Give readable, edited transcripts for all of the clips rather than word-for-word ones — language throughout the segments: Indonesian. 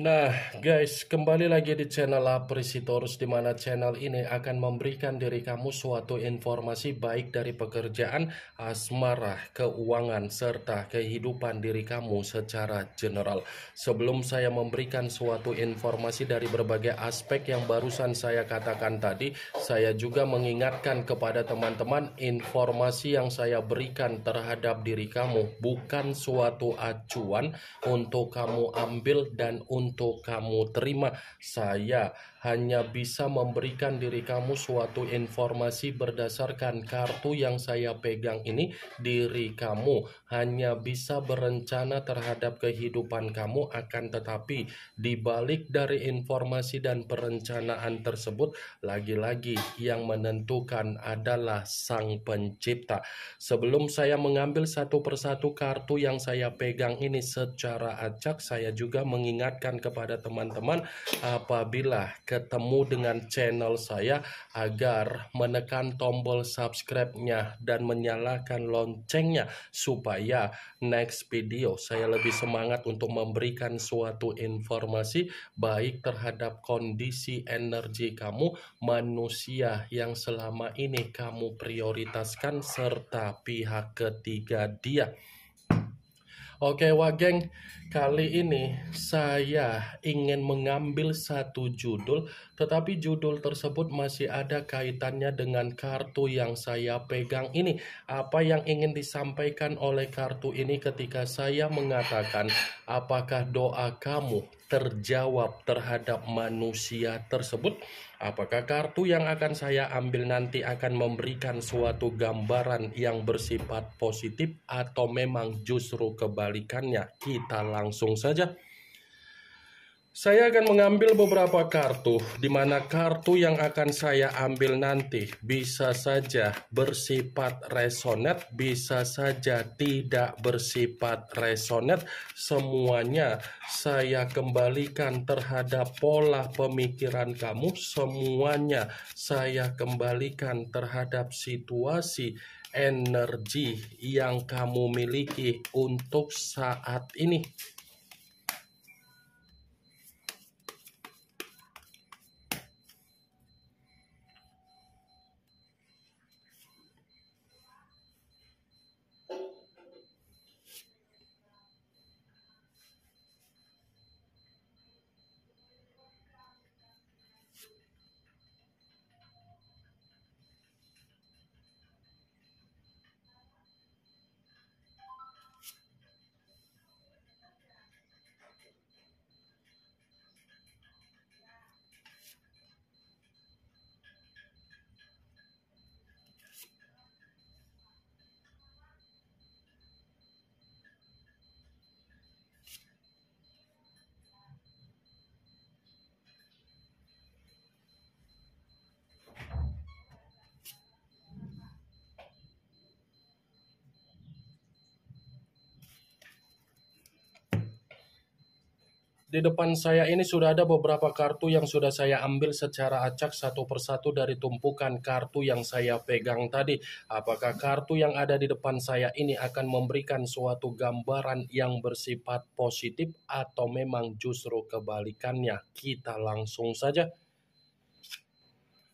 Nah, guys, kembali lagi di channel Apresitorus, di mana channel ini akan memberikan diri kamu suatu informasi baik dari pekerjaan, asmara, keuangan, serta kehidupan diri kamu secara general. Sebelum saya memberikan suatu informasi dari berbagai aspek yang barusan saya katakan tadi, saya juga mengingatkan kepada teman-teman, informasi yang saya berikan terhadap diri kamu bukan suatu acuan untuk kamu ambil dan untuk kamu terima. Saya hanya bisa memberikan diri kamu suatu informasi berdasarkan kartu yang saya pegang ini. Diri kamu hanya bisa berencana terhadap kehidupan kamu, akan tetapi dibalik dari informasi dan perencanaan tersebut, lagi-lagi yang menentukan adalah Sang Pencipta. Sebelum saya mengambil satu persatu kartu yang saya pegang ini secara acak, saya juga mengingatkan kepada teman-teman apabila ketemu dengan channel saya agar menekan tombol subscribe-nya dan menyalakan loncengnya supaya next video saya lebih semangat untuk memberikan suatu informasi baik terhadap kondisi energi kamu, manusia yang selama ini kamu prioritaskan, serta pihak ketiga dia. Oke, Wageng, kali ini saya ingin mengambil satu judul, tetapi judul tersebut masih ada kaitannya dengan kartu yang saya pegang ini. Apa yang ingin disampaikan oleh kartu ini ketika saya mengatakan, apakah doa kamu terjawab terhadap manusia tersebut? Apakah kartu yang akan saya ambil nanti akan memberikan suatu gambaran yang bersifat positif atau memang justru kebalikannya? Kita langsung saja. Saya akan mengambil beberapa kartu, di mana kartu yang akan saya ambil nanti bisa saja bersifat resonate, bisa saja tidak bersifat resonate. Semuanya saya kembalikan terhadap pola pemikiran kamu, semuanya saya kembalikan terhadap situasi energi yang kamu miliki untuk saat ini. Di depan saya ini sudah ada beberapa kartu yang sudah saya ambil secara acak satu persatu dari tumpukan kartu yang saya pegang tadi. Apakah kartu yang ada di depan saya ini akan memberikan suatu gambaran yang bersifat positif atau memang justru kebalikannya? Kita langsung saja.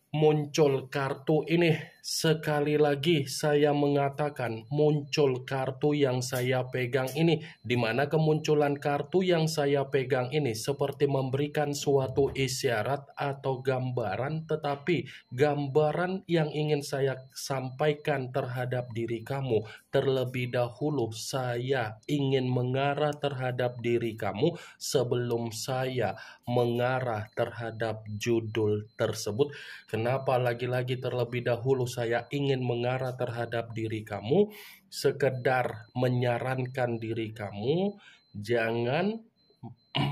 Muncul kartu ini, sekali lagi saya mengatakan muncul kartu yang saya pegang ini, di mana kemunculan kartu yang saya pegang ini seperti memberikan suatu isyarat atau gambaran, tetapi gambaran yang ingin saya sampaikan terhadap diri kamu terlebih dahulu, saya ingin mengarah terhadap diri kamu sebelum saya mengarah terhadap judul tersebut. Kenapa lagi-lagi terlebih dahulu saya ingin mengarah terhadap diri kamu? Sekedar menyarankan diri kamu, jangan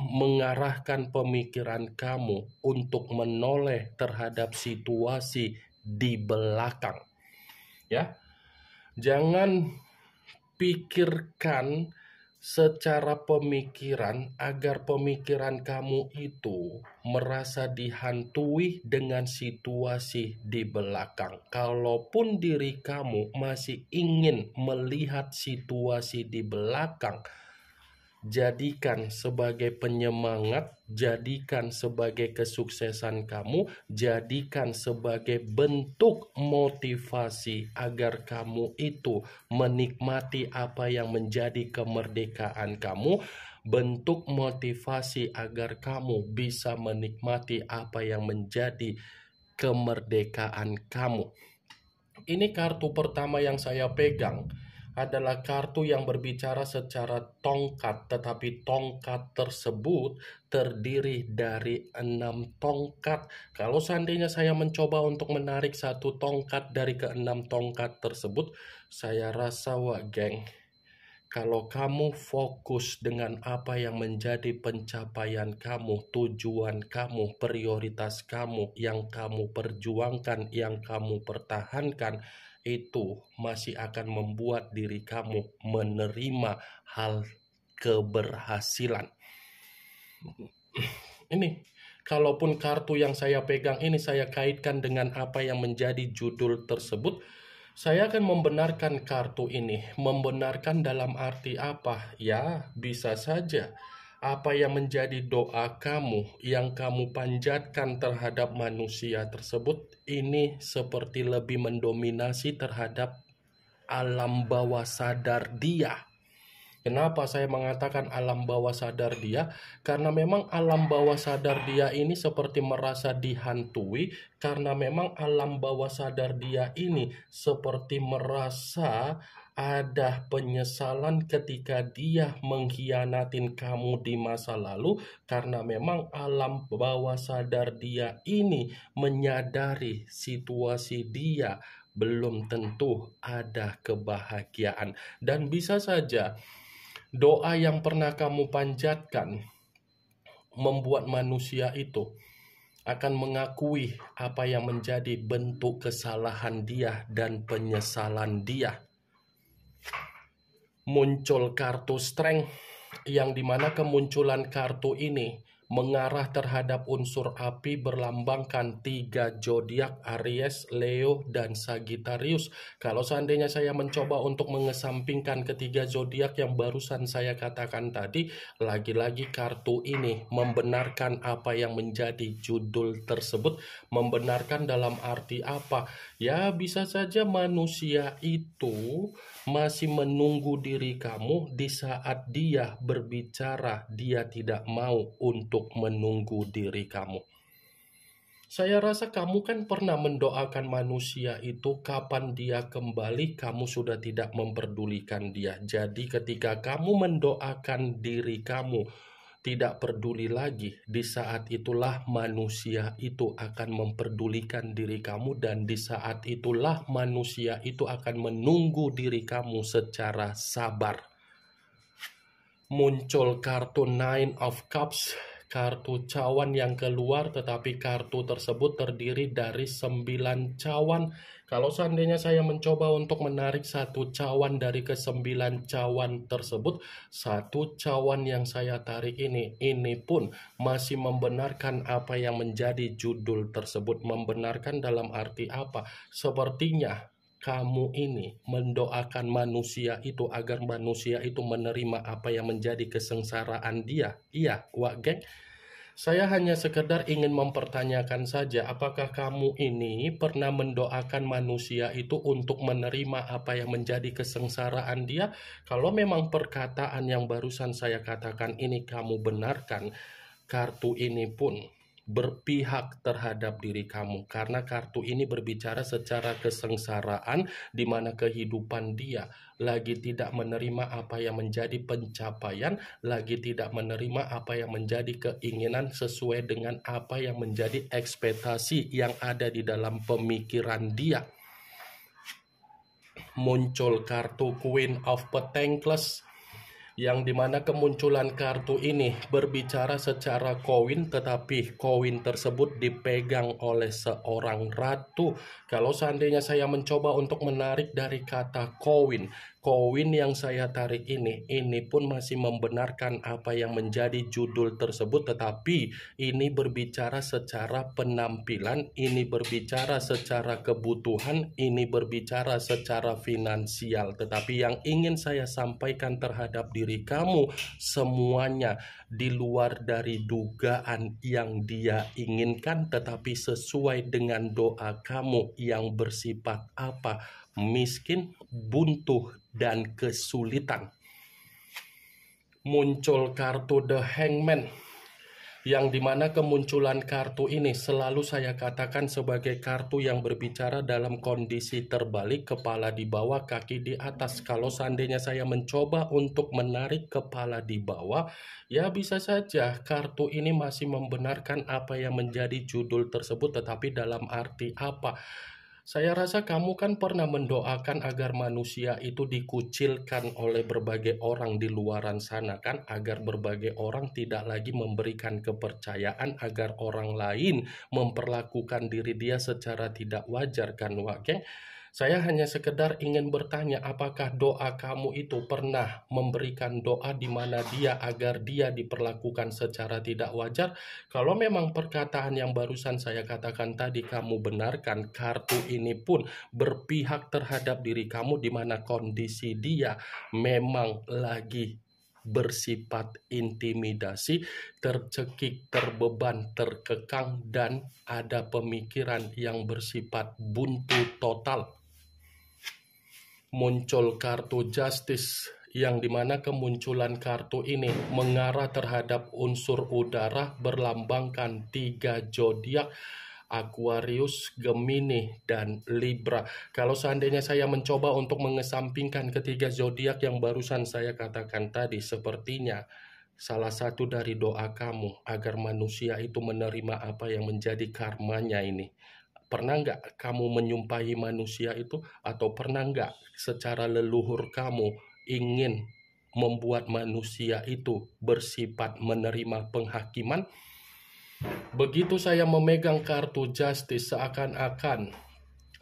mengarahkan pemikiran kamu untuk menoleh terhadap situasi di belakang. Ya, jangan pikirkan secara pemikiran agar pemikiran kamu itu merasa dihantui dengan situasi di belakang. Kalaupun diri kamu masih ingin melihat situasi di belakang, jadikan sebagai penyemangat, jadikan sebagai kesuksesan kamu, jadikan sebagai bentuk motivasi agar kamu itu menikmati apa yang menjadi kemerdekaan kamu, bentuk motivasi agar kamu bisa menikmati apa yang menjadi kemerdekaan kamu. Ini kartu pertama yang saya pegang adalah kartu yang berbicara secara tongkat, tetapi tongkat tersebut terdiri dari 6 tongkat. Kalau seandainya saya mencoba untuk menarik satu tongkat dari ke-6 tongkat tersebut, saya rasa wah geng, kalau kamu fokus dengan apa yang menjadi pencapaian kamu, tujuan kamu, prioritas kamu, yang kamu perjuangkan, yang kamu pertahankan, itu masih akan membuat diri kamu menerima hal keberhasilan. Ini, kalaupun kartu yang saya pegang ini saya kaitkan dengan apa yang menjadi judul tersebut, saya akan membenarkan kartu ini. Membenarkan dalam arti apa? Ya, bisa saja apa yang menjadi doa kamu, yang kamu panjatkan terhadap manusia tersebut, ini seperti lebih mendominasi terhadap alam bawah sadar dia. Kenapa saya mengatakan alam bawah sadar dia? Karena memang alam bawah sadar dia ini seperti merasa dihantui, karena memang alam bawah sadar dia ini seperti merasa ada penyesalan ketika dia mengkhianatin kamu di masa lalu, karena memang alam bawah sadar dia ini menyadari situasi dia belum tentu ada kebahagiaan. Dan bisa saja doa yang pernah kamu panjatkan membuat manusia itu akan mengakui apa yang menjadi bentuk kesalahan dia dan penyesalan dia. Muncul kartu strength, yang dimana kemunculan kartu ini mengarah terhadap unsur api berlambangkan 3 zodiak Aries, Leo, dan Sagittarius. Kalau seandainya saya mencoba untuk mengesampingkan ketiga zodiak yang barusan saya katakan tadi, lagi-lagi kartu ini membenarkan apa yang menjadi judul tersebut. Membenarkan dalam arti apa? Ya, bisa saja manusia itu masih menunggu diri kamu di saat dia berbicara, dia tidak mau untuk menunggu diri kamu. Saya rasa kamu kan pernah mendoakan manusia itu kapan dia kembali, kamu sudah tidak memperdulikan dia. Jadi ketika kamu mendoakan diri kamu tidak peduli lagi, di saat itulah manusia itu akan memperdulikan diri kamu, dan di saat itulah manusia itu akan menunggu diri kamu secara sabar. Muncul kartu Nine of Cups, kartu cawan yang keluar, tetapi kartu tersebut terdiri dari 9 cawan. Kalau seandainya saya mencoba untuk menarik satu cawan dari ke-9 cawan tersebut, satu cawan yang saya tarik ini pun masih membenarkan apa yang menjadi judul tersebut. Membenarkan dalam arti apa? Sepertinya kamu ini mendoakan manusia itu agar manusia itu menerima apa yang menjadi kesengsaraan dia. Iya, wak geng. Saya hanya sekedar ingin mempertanyakan saja, apakah kamu ini pernah mendoakan manusia itu untuk menerima apa yang menjadi kesengsaraan dia? Kalau memang perkataan yang barusan saya katakan ini kamu benarkan, kartu ini pun berpihak terhadap diri kamu, karena kartu ini berbicara secara kesengsaraan di mana kehidupan dia lagi tidak menerima apa yang menjadi pencapaian, lagi tidak menerima apa yang menjadi keinginan sesuai dengan apa yang menjadi ekspektasi yang ada di dalam pemikiran dia. Muncul kartu Queen of Pentacles, yang dimana kemunculan kartu ini berbicara secara koin, tetapi koin tersebut dipegang oleh seorang ratu. Kalau seandainya saya mencoba untuk menarik dari kata koin yang saya tarik ini pun masih membenarkan apa yang menjadi judul tersebut, tetapi ini berbicara secara penampilan, ini berbicara secara kebutuhan, ini berbicara secara finansial. Tetapi yang ingin saya sampaikan terhadap diri diri kamu, semuanya di luar dari dugaan yang Dia inginkan, tetapi sesuai dengan doa kamu yang bersifat apa? Miskin, buntu, dan kesulitan. Muncul kartu The Hangman, yang dimana kemunculan kartu ini selalu saya katakan sebagai kartu yang berbicara dalam kondisi terbalik, kepala di bawah, kaki di atas. Kalau seandainya saya mencoba untuk menarik kepala di bawah, ya bisa saja kartu ini masih membenarkan apa yang menjadi judul tersebut, tetapi dalam arti apa? Saya rasa kamu kan pernah mendoakan agar manusia itu dikucilkan oleh berbagai orang di luaran sana kan, agar berbagai orang tidak lagi memberikan kepercayaan, agar orang lain memperlakukan diri dia secara tidak wajar kan, Wak Geng? Saya hanya sekedar ingin bertanya, apakah doa kamu itu pernah memberikan doa di mana dia agar dia diperlakukan secara tidak wajar? Kalau memang perkataan yang barusan saya katakan tadi kamu benarkan, kartu ini pun berpihak terhadap diri kamu di mana kondisi dia memang lagi bersifat intimidasi, tercekik, terbeban, terkekang, dan ada pemikiran yang bersifat buntu total. Muncul kartu Justice, yang dimana kemunculan kartu ini mengarah terhadap unsur udara berlambangkan 3 zodiak, Aquarius, Gemini, dan Libra. Kalau seandainya saya mencoba untuk mengesampingkan ketiga zodiak yang barusan saya katakan tadi, sepertinya salah satu dari doa kamu agar manusia itu menerima apa yang menjadi karmanya ini. Pernah nggak kamu menyumpahi manusia itu? Atau pernah nggak secara leluhur kamu ingin membuat manusia itu bersifat menerima penghakiman? Begitu saya memegang kartu Justice, seakan-akan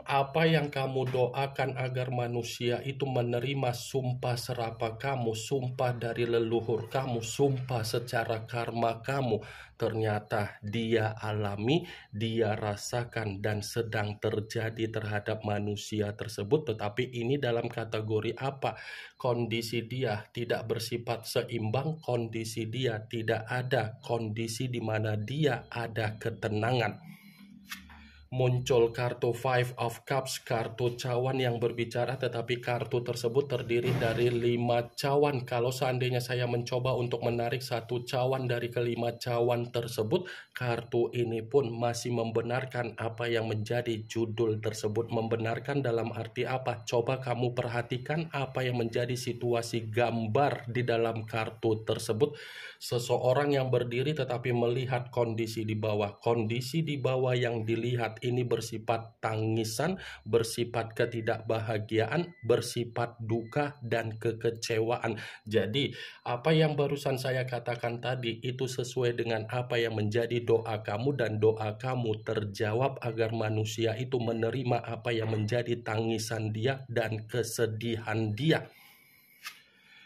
apa yang kamu doakan agar manusia itu menerima sumpah serapah kamu, sumpah dari leluhur kamu, sumpah secara karma kamu, ternyata dia alami, dia rasakan dan sedang terjadi terhadap manusia tersebut. Tetapi ini dalam kategori apa? Kondisi dia tidak bersifat seimbang, kondisi dia tidak ada kondisi di mana dia ada ketenangan. Muncul kartu Five of Cups, kartu cawan yang berbicara, tetapi kartu tersebut terdiri dari 5 cawan. Kalau seandainya saya mencoba untuk menarik 1 cawan dari kelima cawan tersebut, kartu ini pun masih membenarkan apa yang menjadi judul tersebut. Membenarkan dalam arti apa? Coba kamu perhatikan apa yang menjadi situasi gambar di dalam kartu tersebut. Seseorang yang berdiri tetapi melihat kondisi di bawah. Kondisi di bawah yang dilihat ini bersifat tangisan, bersifat ketidakbahagiaan, bersifat duka dan kekecewaan. Jadi, apa yang barusan saya katakan tadi itu sesuai dengan apa yang menjadi doa kamu, dan doa kamu terjawab agar manusia itu menerima apa yang menjadi tangisan dia dan kesedihan dia.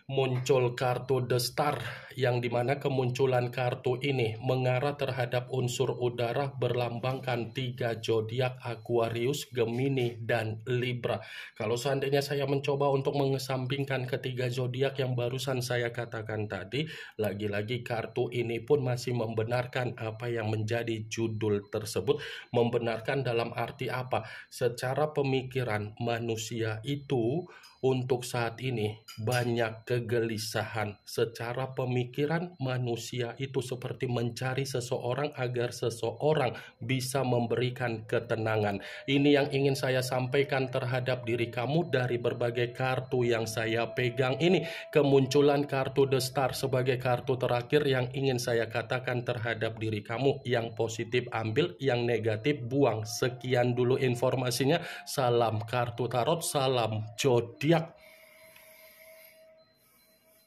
Muncul kartu The Star, yang dimana kemunculan kartu ini mengarah terhadap unsur udara berlambangkan 3 zodiak, Aquarius, Gemini, dan Libra. Kalau seandainya saya mencoba untuk mengesampingkan ketiga zodiak yang barusan saya katakan tadi, lagi-lagi kartu ini pun masih membenarkan apa yang menjadi judul tersebut. Membenarkan dalam arti apa? Secara pemikiran manusia itu untuk saat ini banyak kegelisahan. Secara pemikiran manusia itu seperti mencari seseorang agar seseorang bisa memberikan ketenangan. Ini yang ingin saya sampaikan terhadap diri kamu dari berbagai kartu yang saya pegang ini. Kemunculan kartu The Star sebagai kartu terakhir yang ingin saya katakan terhadap diri kamu. Yang positif ambil, yang negatif buang. Sekian dulu informasinya. Salam kartu tarot, salam zodiak.